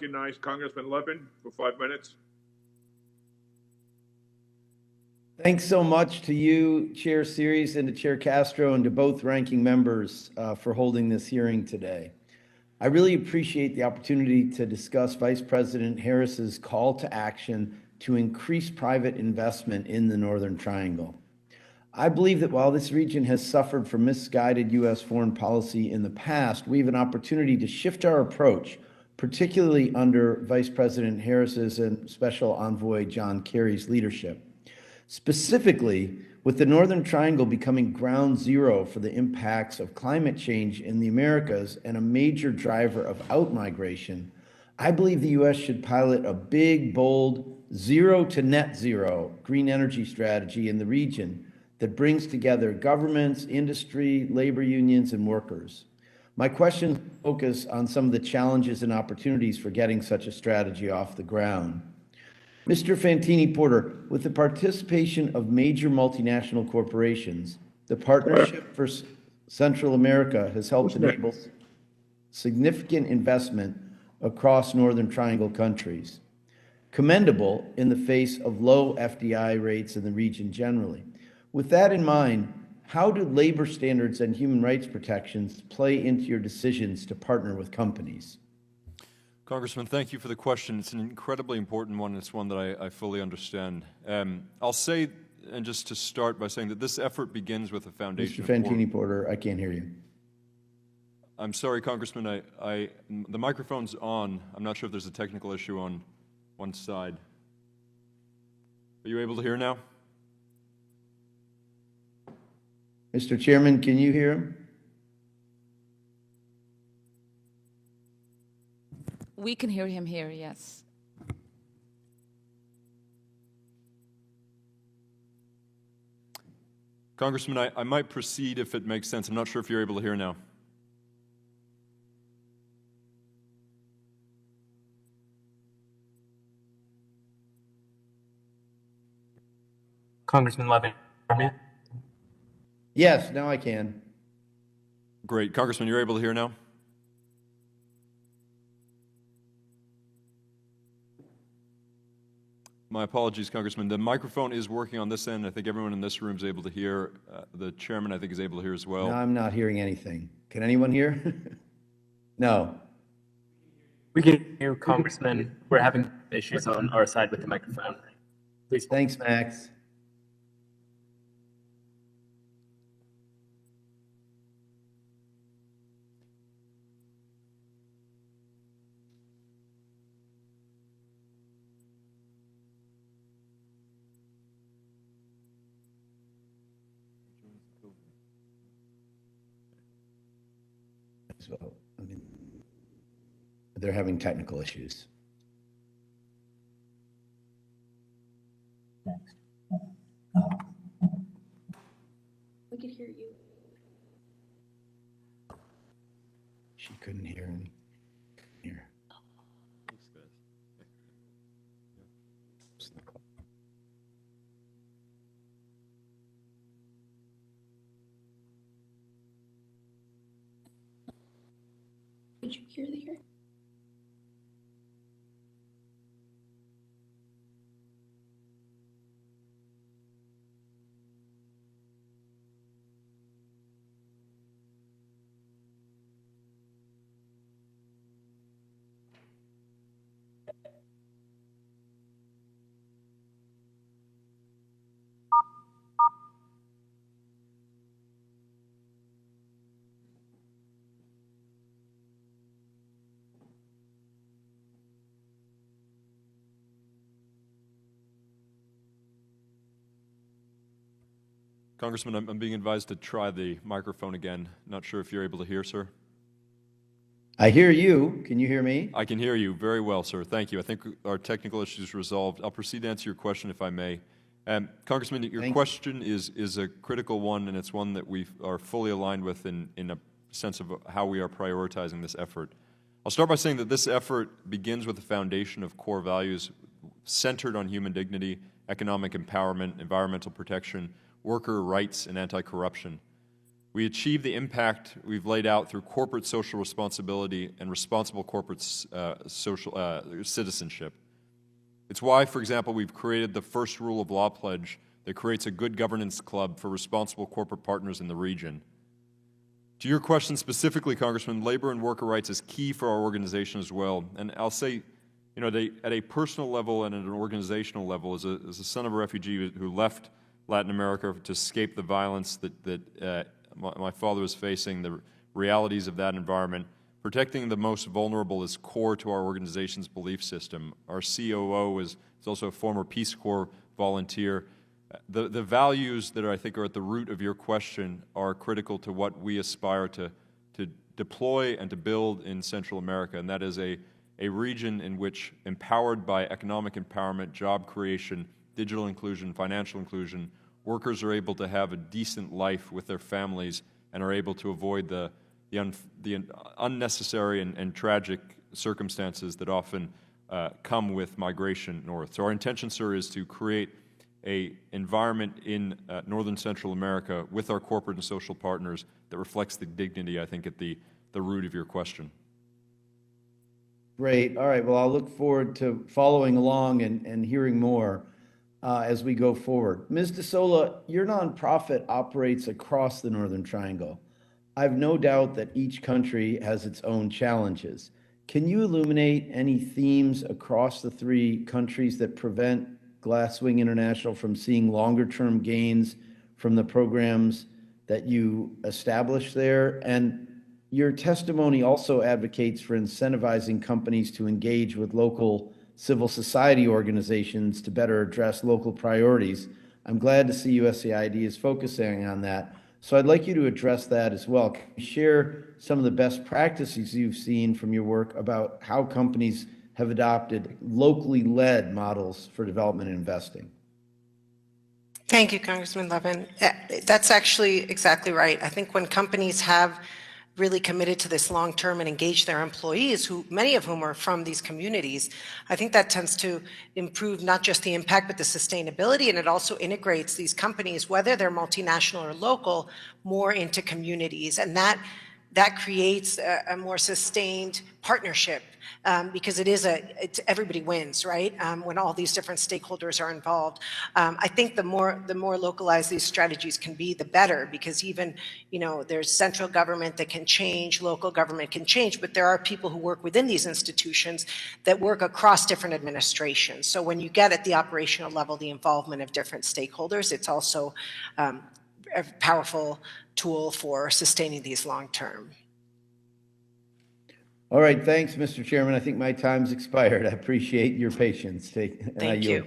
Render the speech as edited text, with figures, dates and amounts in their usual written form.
Recognize Congressman Levin for 5 minutes. Thanks so much to you, Chair Series, and to Chair Castro, and to both ranking members for holding this hearing today. I really appreciate the opportunity to discuss Vice President Harris's call to action to increase private investment in the Northern Triangle. I believe that while this region has suffered from misguided U.S. foreign policy in the past, we have an opportunity to shift our approach, particularly under Vice President Harris's and Special Envoy John Kerry's leadership. Specifically, with the Northern Triangle becoming ground zero for the impacts of climate change in the Americas and a major driver of outmigration, I believe the U.S. should pilot a big, bold, zero to net zero green energy strategy in the region that brings together governments, industry, labor unions, and workers. My questions focus on some of the challenges and opportunities for getting such a strategy off the ground. Mr. Fantini Porter, with the participation of major multinational corporations, the Partnership for Central America has helped enable significant investment across Northern Triangle countries. Commendable in the face of low FDI rates in the region generally. With that in mind, how do labor standards and human rights protections play into your decisions to partner with companies? Congressman, thank you for the question. It's an incredibly important one. It's one that I fully understand. I'll say, and just to start by saying that this effort begins with a foundation. Mr. Fantini Porter, I can't hear you. I'm sorry, Congressman. The microphone's on. I'm not sure if there's a technical issue on one side. Are you able to hear now? Mr. Chairman, can you hear him? We can hear him here, yes. Congressman, I might proceed if it makes sense. I'm not sure if you're able to hear now. Congressman Levin. Yes, now I can. Great. Congressman, you're able to hear now? My apologies, Congressman. The microphone is working on this end. I think everyone in this room is able to hear. The chairman, I think, is able to hear as well. No, I'm not hearing anything. Can anyone hear? No. We can hear you, Congressman. We're having issues on our side with the microphone. Please. Thanks, Max. So, I mean, they're having technical issues. We could hear you. She couldn't hear him. Here. Did you hear the hearing? Congressman, I'm being advised to try the microphone again. Not sure if you're able to hear, sir. I hear you. Can you hear me? I can hear you very well, sir. Thank you. I think our technical issue is resolved. I'll proceed to answer your question, if I may. Congressman, your question is a critical one, and it's one that we are fully aligned with in a sense of how we are prioritizing this effort. I'll start by saying that this effort begins with a foundation of core values centered on human dignity, economic empowerment, environmental protection, worker rights, and anti-corruption. we achieve the impact we've laid out through corporate social responsibility and responsible corporate citizenship. It's why, for example, we've created the first rule of law pledge that creates a good governance club for responsible corporate partners in the region. To your question specifically, Congressman, labor and worker rights is key for our organization as well. And I'll say, you know, at a personal level and at an organizational level, as a son of a refugee who left Latin America to escape the violence that my father was facing, the realities of that environment, protecting the most vulnerable is core to our organization's belief system. Our COO is also a former Peace Corps volunteer. The values that I think are at the root of your question are critical to what we aspire to deploy and to build in Central America, and that is a region in which, empowered by economic empowerment, job creation, digital inclusion, financial inclusion, workers are able to have a decent life with their families and are able to avoid the unnecessary and tragic circumstances that often come with migration north. So our intention, sir, is to create an environment in northern Central America with our corporate and social partners that reflects the dignity, I think, at the root of your question. Great. All right. Well, I'll look forward to following along and hearing more as we go forward. Ms. De Sola, your nonprofit operates across the Northern Triangle. I have no doubt that each country has its own challenges. Can you illuminate any themes across the three countries that prevent Glasswing International from seeing longer-term gains from the programs that you established there? And your testimony also advocates for incentivizing companies to engage with local civil society organizations to better address local priorities. I'm glad to see USAID is focusing on that. So I'd like you to address that as well. Can you share some of the best practices you've seen from your work about how companies have adopted locally led models for development and investing? Thank you, Congressman Levin. That's actually exactly right. I think when companies have really committed to this long term and engage their employees, who many of whom are from these communities, I think that tends to improve not just the impact but the sustainability, and it also integrates these companies, whether they're multinational or local, more into communities, and that creates a more sustained partnership, because it's everybody wins, right? When all these different stakeholders are involved. I think the more localized these strategies can be, the better, because even, there's central government that can change, local government can change, but there are people who work within these institutions that work across different administrations. So when you get at the operational level, the involvement of different stakeholders, it's also a powerful tool for sustaining these long term. All right, thanks, Mr. Chairman. I think my time's expired. I appreciate your patience. Thank you.